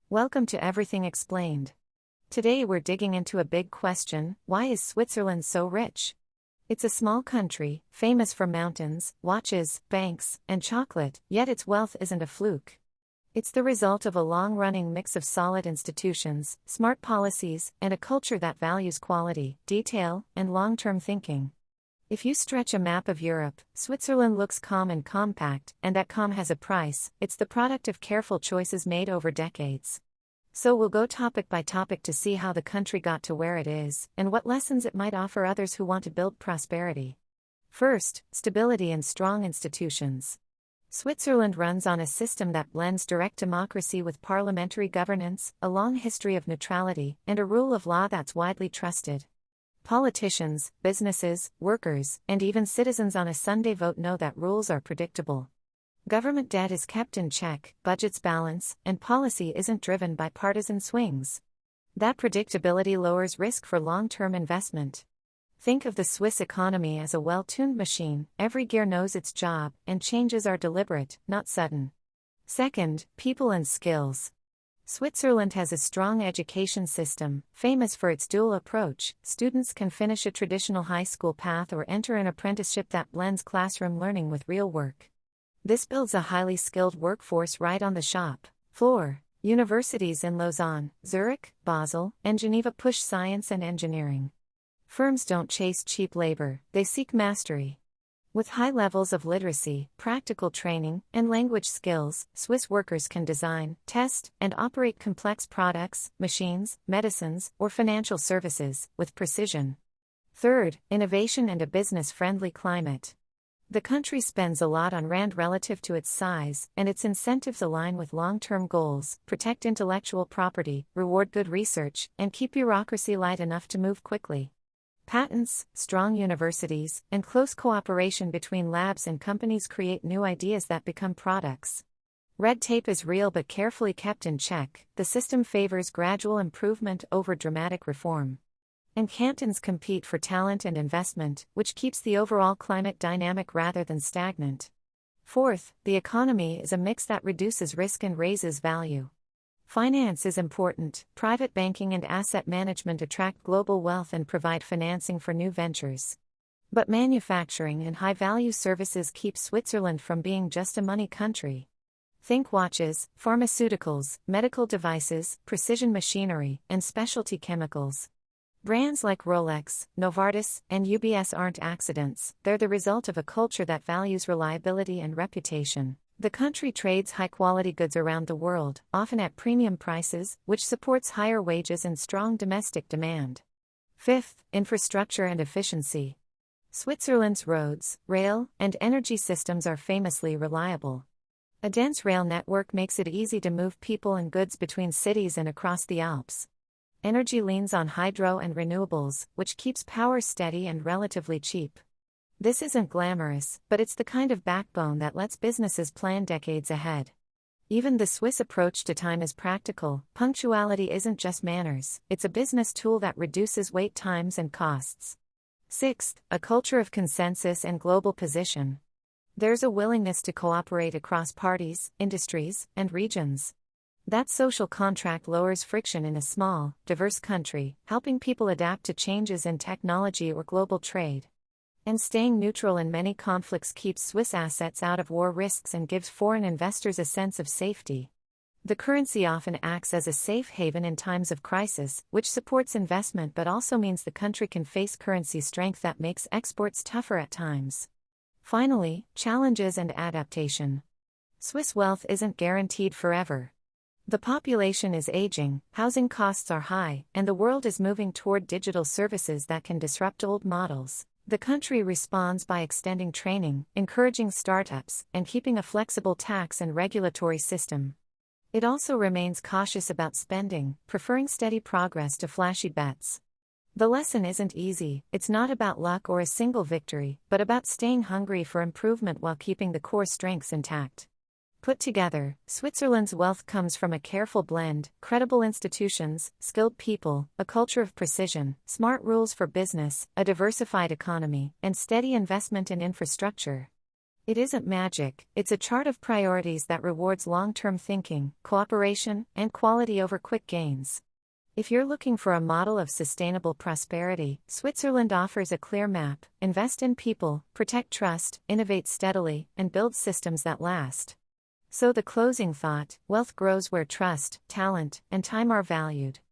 Welcome to Everything Explained. Today we're digging into a big question: why is Switzerland so rich? It's a small country, famous for mountains, watches, banks, and chocolate, yet its wealth isn't a fluke. It's the result of a long-running mix of solid institutions, smart policies, and a culture that values quality, detail, and long-term thinking. If you stretch a map of Europe, Switzerland looks calm and compact, and that calm has a price. It's the product of careful choices made over decades. So we'll go topic by topic to see how the country got to where it is, and what lessons it might offer others who want to build prosperity. First, stability and strong institutions. Switzerland runs on a system that blends direct democracy with parliamentary governance, a long history of neutrality, and a rule of law that's widely trusted. Politicians, businesses, workers, and even citizens on a Sunday vote know that rules are predictable. Government debt is kept in check, budgets balance, and policy isn't driven by partisan swings. That predictability lowers risk for long-term investment. Think of the Swiss economy as a well-tuned machine. Every gear knows its job, and changes are deliberate, not sudden. Second, people and skills. Switzerland has a strong education system, famous for its dual approach. Students can finish a traditional high school path or enter an apprenticeship that blends classroom learning with real work. This builds a highly skilled workforce right on the shop floor. Universities in Lausanne, Zurich, Basel, and Geneva push science and engineering. Firms don't chase cheap labor, they seek mastery. With high levels of literacy, practical training, and language skills, Swiss workers can design, test, and operate complex products, machines, medicines, or financial services, with precision. Third, innovation and a business-friendly climate. The country spends a lot on rand relative to its size, and its incentives align with long-term goals: protect intellectual property, reward good research, and keep bureaucracy light enough to move quickly. Patents, strong universities, and close cooperation between labs and companies create new ideas that become products. Red tape is real but carefully kept in check. The system favors gradual improvement over dramatic reform. And cantons compete for talent and investment, which keeps the overall climate dynamic rather than stagnant. Fourth, the economy is a mix that reduces risk and raises value. Finance is important. Private banking and asset management attract global wealth and provide financing for new ventures. But manufacturing and high-value services keep Switzerland from being just a money country. Think watches, pharmaceuticals, medical devices, precision machinery, and specialty chemicals. Brands like Rolex, Novartis, and UBS aren't accidents. They're the result of a culture that values reliability and reputation. The country trades high-quality goods around the world, often at premium prices, which supports higher wages and strong domestic demand. Fifth, infrastructure and efficiency. Switzerland's roads, rail, and energy systems are famously reliable. A dense rail network makes it easy to move people and goods between cities and across the Alps. Energy leans on hydro and renewables, which keeps power steady and relatively cheap. This isn't glamorous, but it's the kind of backbone that lets businesses plan decades ahead. Even the Swiss approach to time is practical. Punctuality isn't just manners, it's a business tool that reduces wait times and costs. Sixth, a culture of consensus and global position. There's a willingness to cooperate across parties, industries, and regions. That social contract lowers friction in a small, diverse country, helping people adapt to changes in technology or global trade. And staying neutral in many conflicts keeps Swiss assets out of war risks and gives foreign investors a sense of safety. The currency often acts as a safe haven in times of crisis, which supports investment but also means the country can face currency strength that makes exports tougher at times. Finally, challenges and adaptation. Swiss wealth isn't guaranteed forever. The population is aging, housing costs are high, and the world is moving toward digital services that can disrupt old models. The country responds by extending training, encouraging startups, and keeping a flexible tax and regulatory system. It also remains cautious about spending, preferring steady progress to flashy bets. The lesson isn't easy. It's not about luck or a single victory, but about staying hungry for improvement while keeping the core strengths intact. Put together, Switzerland's wealth comes from a careful blend: credible institutions, skilled people, a culture of precision, smart rules for business, a diversified economy, and steady investment in infrastructure. It isn't magic, it's a chart of priorities that rewards long-term thinking, cooperation, and quality over quick gains. If you're looking for a model of sustainable prosperity, Switzerland offers a clear map: invest in people, protect trust, innovate steadily, and build systems that last. So the closing thought: wealth grows where trust, talent, and time are valued.